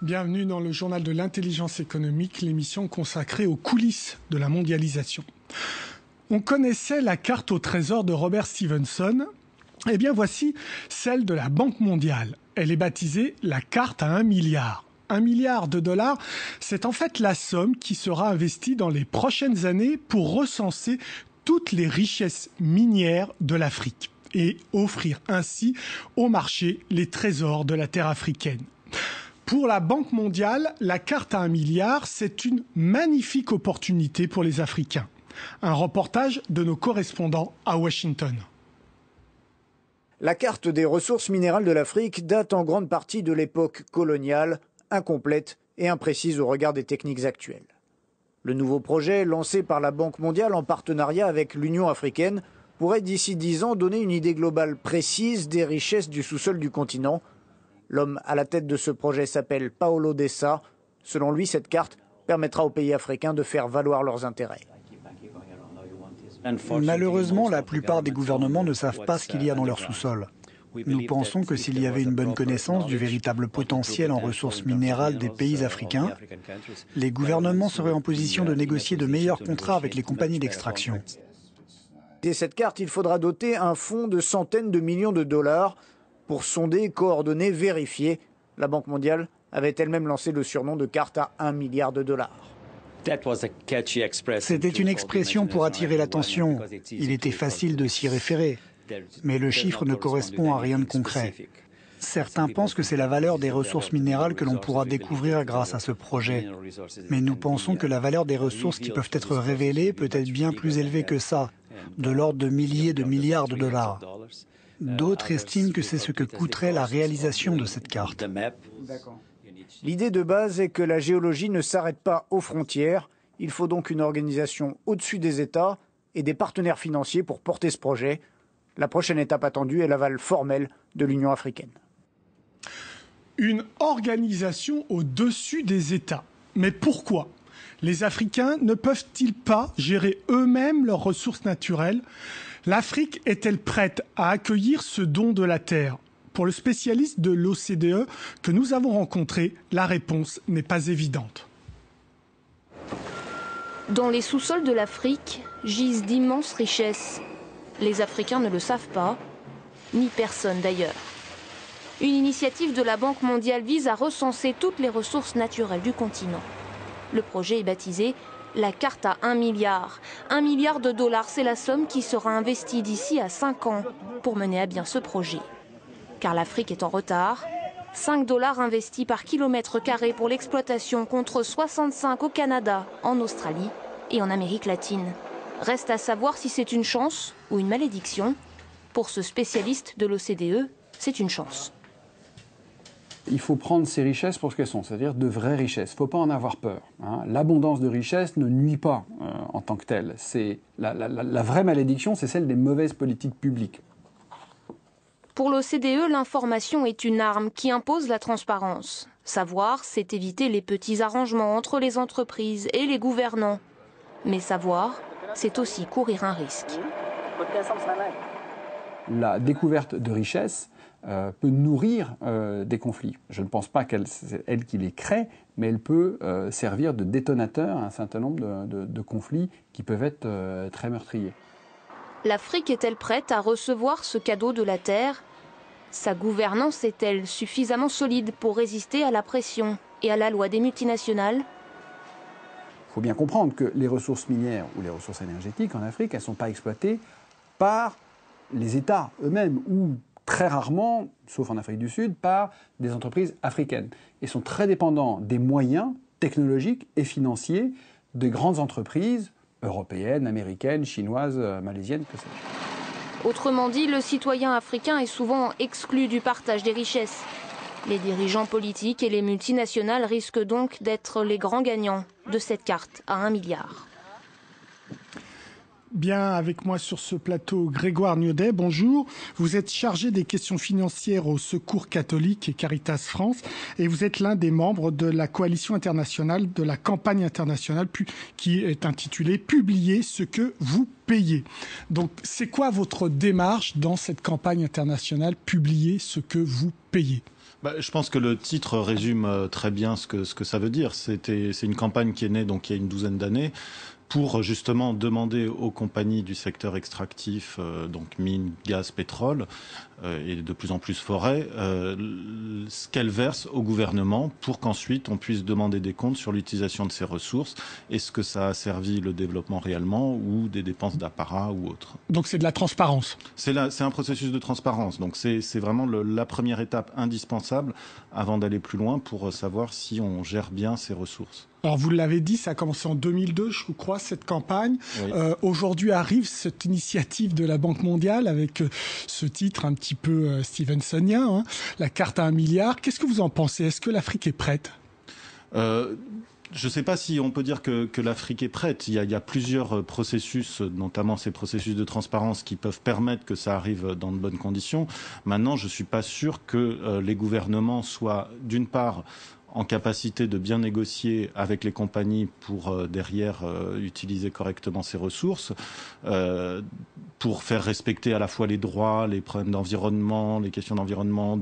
Bienvenue dans le journal de l'intelligence économique, l'émission consacrée aux coulisses de la mondialisation. On connaissait la carte au trésor de Robert Stevenson. Eh bien voici celle de la Banque mondiale. Elle est baptisée la carte à 1 milliard. 1 milliard de dollars, c'est en fait la somme qui sera investie dans les prochaines années pour recenser toutes les richesses minières de l'Afrique et offrir ainsi au marché les trésors de la terre africaine. Pour la Banque mondiale, la carte à 1 milliard, c'est une magnifique opportunité pour les Africains. Un reportage de nos correspondants à Washington. La carte des ressources minérales de l'Afrique date en grande partie de l'époque coloniale, incomplète et imprécise au regard des techniques actuelles. Le nouveau projet, lancé par la Banque mondiale en partenariat avec l'Union africaine, pourrait d'ici 10 ans donner une idée globale précise des richesses du sous-sol du continent. L'homme à la tête de ce projet s'appelle Paolo Dessa. Selon lui, cette carte permettra aux pays africains de faire valoir leurs intérêts. Malheureusement, la plupart des gouvernements ne savent pas ce qu'il y a dans leur sous-sol. Nous pensons que s'il y avait une bonne connaissance du véritable potentiel en ressources minérales des pays africains, les gouvernements seraient en position de négocier de meilleurs contrats avec les compagnies d'extraction. Dès cette carte, il faudra doter un fonds de centaines de millions de dollars pour sonder, coordonner, vérifier. La Banque mondiale avait elle-même lancé le surnom de carte à 1 milliard de dollars. C'était une expression pour attirer l'attention. Il était facile de s'y référer. Mais le chiffre ne correspond à rien de concret. Certains pensent que c'est la valeur des ressources minérales que l'on pourra découvrir grâce à ce projet. Mais nous pensons que la valeur des ressources qui peuvent être révélées peut être bien plus élevée que ça, de l'ordre de milliers de milliards de dollars. D'autres estiment que c'est ce que coûterait la réalisation de cette carte. L'idée de base est que la géologie ne s'arrête pas aux frontières. Il faut donc une organisation au-dessus des États et des partenaires financiers pour porter ce projet. La prochaine étape attendue est l'aval formel de l'Union africaine. Une organisation au-dessus des États. Mais pourquoi ? Les Africains ne peuvent-ils pas gérer eux-mêmes leurs ressources naturelles ? L'Afrique est-elle prête à accueillir ce don de la terre ? Pour le spécialiste de l'OCDE que nous avons rencontré, la réponse n'est pas évidente. Dans les sous-sols de l'Afrique gisent d'immenses richesses. Les Africains ne le savent pas, ni personne d'ailleurs. Une initiative de la Banque mondiale vise à recenser toutes les ressources naturelles du continent. Le projet est baptisé la carte à 1 milliard. 1 milliard de dollars, c'est la somme qui sera investie d'ici à 5 ans pour mener à bien ce projet. Car l'Afrique est en retard. 5 $ investis par kilomètre carré pour l'exploitation contre 65 au Canada, en Australie et en Amérique latine. Reste à savoir si c'est une chance ou une malédiction. Pour ce spécialiste de l'OCDE, c'est une chance. Il faut prendre ces richesses pour ce qu'elles sont, c'est-à-dire de vraies richesses. Il ne faut pas en avoir peur. L'abondance de richesses ne nuit pas en tant que telle. La vraie malédiction, c'est celle des mauvaises politiques publiques. Pour l'OCDE, l'information est une arme qui impose la transparence. Savoir, c'est éviter les petits arrangements entre les entreprises et les gouvernants. Mais savoir, c'est aussi courir un risque. La découverte de richesses peut nourrir des conflits. Je ne pense pas c'est elle qui les crée, mais elle peut servir de détonateur à un certain nombre de conflits qui peuvent être très meurtriers. L'Afrique est-elle prête à recevoir ce cadeau de la terre ? Sa gouvernance est-elle suffisamment solide pour résister à la pression et à la loi des multinationales ? Il faut bien comprendre que les ressources minières ou les ressources énergétiques en Afrique, elles ne sont pas exploitées par les États eux-mêmes ou très rarement, sauf en Afrique du Sud, par des entreprises africaines. Ils sont très dépendants des moyens technologiques et financiers des grandes entreprises européennes, américaines, chinoises, malaisiennes, que sais-je. Autrement dit, le citoyen africain est souvent exclu du partage des richesses. Les dirigeants politiques et les multinationales risquent donc d'être les grands gagnants de cette carte à 1 milliard. Bien, avec moi sur ce plateau, Grégoire Niodet, bonjour. Vous êtes chargé des questions financières au Secours catholique et Caritas France et vous êtes l'un des membres de la coalition internationale de la campagne internationale qui est intitulée « Publiez ce que vous payez ». Donc, c'est quoi votre démarche dans cette campagne internationale « Publiez ce que vous payez » ? Je pense que le titre résume très bien ce que ça veut dire. C'est une campagne qui est née donc il y a une douzaine d'années pour justement demander aux compagnies du secteur extractif, donc mines, gaz, pétrole, et de plus en plus forêt, ce qu'elles versent au gouvernement pour qu'ensuite on puisse demander des comptes sur l'utilisation de ces ressources. Est-ce que ça a servi le développement réellement ou des dépenses d'apparat ou autre. Donc c'est de la transparence. C'est un processus de transparence. Donc c'est vraiment la première étape indispensable avant d'aller plus loin pour savoir si on gère bien ces ressources. Alors vous l'avez dit, ça a commencé en 2002, je crois, cette campagne. Oui. Aujourd'hui arrive cette initiative de la Banque mondiale avec ce titre un petit peu Stevensonien, hein, la carte à 1 milliard. Qu'est-ce que vous en pensez? Est-ce que l'Afrique est prête? Je ne sais pas si on peut dire que l'Afrique est prête. Il y a plusieurs processus, notamment ces processus de transparence, qui peuvent permettre que ça arrive dans de bonnes conditions. Maintenant, je ne suis pas sûr que les gouvernements soient, d'une part, en capacité de bien négocier avec les compagnies pour derrière utiliser correctement ces ressources, pour faire respecter à la fois les droits, les problèmes d'environnement, les questions d'environnement,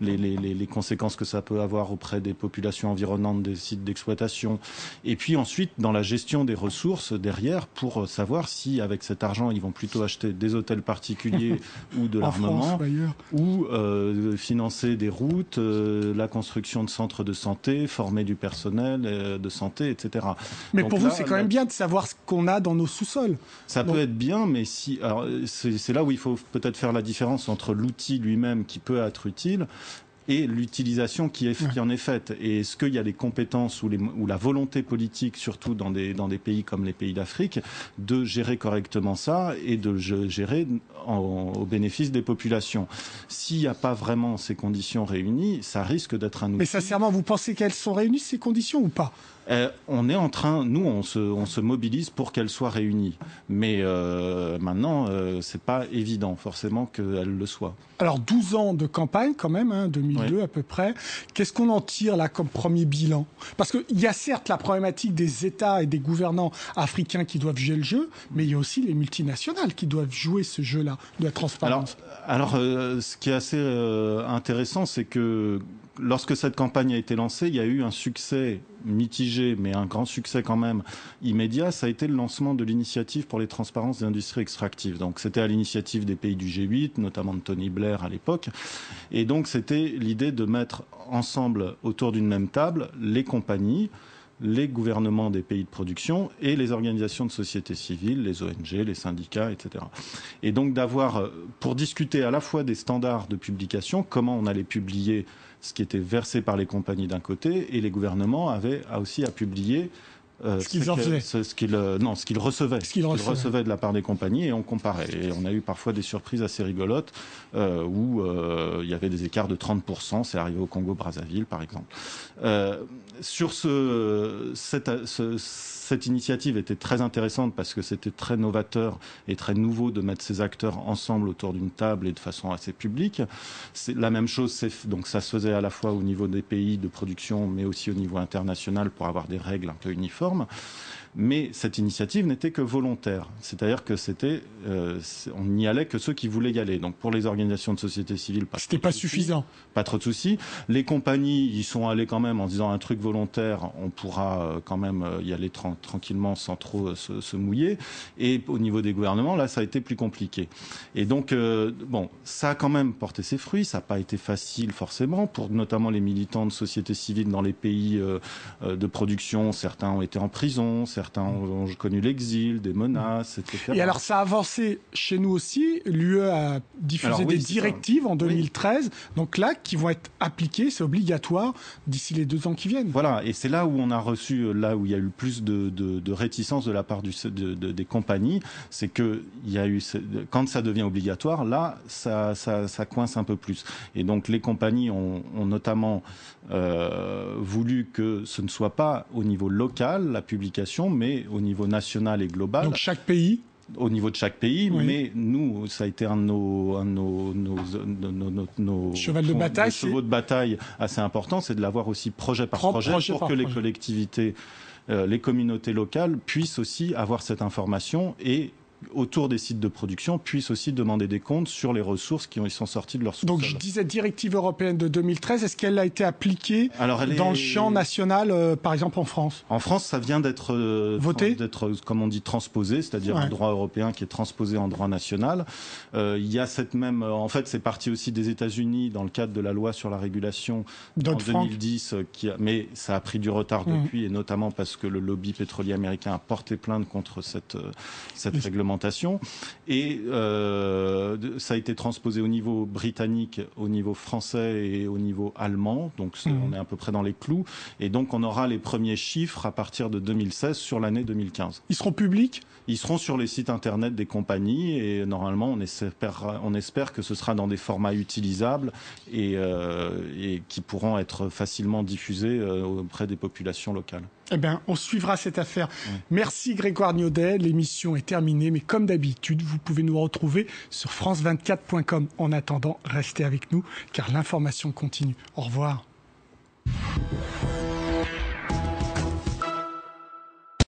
les conséquences que ça peut avoir auprès des populations environnantes des sites d'exploitation. Et puis ensuite, dans la gestion des ressources derrière, pour savoir si avec cet argent, ils vont plutôt acheter des hôtels particuliers ou de l'armement, ou financer des routes, la construction de centres de santé, former du personnel de santé, etc. Mais donc pour vous, c'est quand même bien de savoir ce qu'on a dans nos sous-sols. Ça peut être bien, mais si... Alors, c'est là où il faut peut-être faire la différence entre l'outil lui-même qui peut être utile et l'utilisation qui en est faite. Et est-ce qu'il y a les compétences ou la volonté politique, surtout dans des pays comme les pays d'Afrique, de gérer correctement ça et de gérer au bénéfice des populations. S'il n'y a pas vraiment ces conditions réunies, ça risque d'être un outil... Mais sincèrement, vous pensez qu'elles sont réunies, ces conditions, ou pas ? On est en train, nous, on se mobilise pour qu'elles soient réunies. Mais maintenant, c'est pas évident, forcément, qu'elles le soient. Alors, 12 ans de campagne, quand même, hein, 2002 à peu près. Qu'est-ce qu'on en tire, là, comme premier bilan ? Parce qu'il y a certes la problématique des États et des gouvernants africains qui doivent jouer le jeu, mais il y a aussi les multinationales qui doivent jouer ce jeu-là de la transparence. Alors ce qui est assez intéressant, c'est que lorsque cette campagne a été lancée, il y a eu un succès mitigé, mais un grand succès quand même immédiat. Ça a été le lancement de l'initiative pour les transparences des industries extractives. Donc c'était à l'initiative des pays du G8, notamment de Tony Blair à l'époque. Et donc c'était l'idée de mettre ensemble autour d'une même table les compagnies, les gouvernements des pays de production et les organisations de société civile, les ONG, les syndicats, etc. Et donc d'avoir, pour discuter à la fois des standards de publication, comment on allait publier ce qui était versé par les compagnies d'un côté, et les gouvernements avaient aussi à publier ce qu'ils recevaient de la part des compagnies, et on comparait. Et on a eu parfois des surprises assez rigolotes où il y avait des écarts de 30%. C'est arrivé au Congo-Brazzaville, par exemple. Cette initiative était très intéressante parce que c'était très novateur et très nouveau de mettre ces acteurs ensemble autour d'une table et de façon assez publique. C'est la même chose, donc ça se faisait à la fois au niveau des pays de production, mais aussi au niveau international pour avoir des règles un peu uniformes. Mais cette initiative n'était que volontaire, c'est-à-dire que on n'y allait que ceux qui voulaient y aller. Donc pour les organisations de société civile, c'était pas suffisant. Pas trop de soucis. Les compagnies y sont allées quand même en disant un truc volontaire, on pourra quand même y aller tranquillement sans trop se mouiller. Et au niveau des gouvernements, là, ça a été plus compliqué. Et donc ça a quand même porté ses fruits. Ça n'a pas été facile forcément pour notamment les militants de société civile dans les pays de production. Certains ont été en prison. Certains ont connu l'exil, des menaces, etc. Et alors, ça a avancé chez nous aussi. L'UE a diffusé des directives en 2013, donc là, qui vont être appliquées, c'est obligatoire, d'ici les 2 ans qui viennent. Voilà, et c'est là où on a reçu, là où il y a eu plus de réticence de la part des compagnies, c'est que il y a eu, quand ça devient obligatoire, là, ça coince un peu plus. Et donc, les compagnies ont notamment voulu que ce ne soit pas au niveau local, la publication, mais au niveau national et global. Donc chaque pays ? Au niveau de chaque pays, oui. Mais nous, ça a été un de nos chevaux de bataille assez important, c'est de l'avoir aussi projet par projet pour que les collectivités, les communautés locales puissent aussi avoir cette information et autour des sites de production, puissent aussi demander des comptes sur les ressources qui sont sorties de leur sous-sol. Donc je disais directive européenne de 2013, est-ce qu'elle a été appliquée dans le champ national, par exemple en France? En France, ça vient d'être voté, comme on dit, transposé, c'est-à-dire un droit européen qui est transposé en droit national. Il y a cette même... En fait, c'est parti aussi des États-Unis dans le cadre de la loi sur la régulation en 2010, mais ça a pris du retard depuis, et notamment parce que le lobby pétrolier américain a porté plainte contre cette réglementation. Et ça a été transposé au niveau britannique, au niveau français et au niveau allemand. Donc on est à peu près dans les clous. Et donc on aura les premiers chiffres à partir de 2016 sur l'année 2015. Ils seront publics? Ils seront sur les sites internet des compagnies et normalement on espère que ce sera dans des formats utilisables et qui pourront être facilement diffusés auprès des populations locales. Eh bien, on suivra cette affaire. Merci Grégoire Niaudet. L'émission est terminée, mais comme d'habitude, vous pouvez nous retrouver sur france24.com. En attendant, restez avec nous, car l'information continue. Au revoir.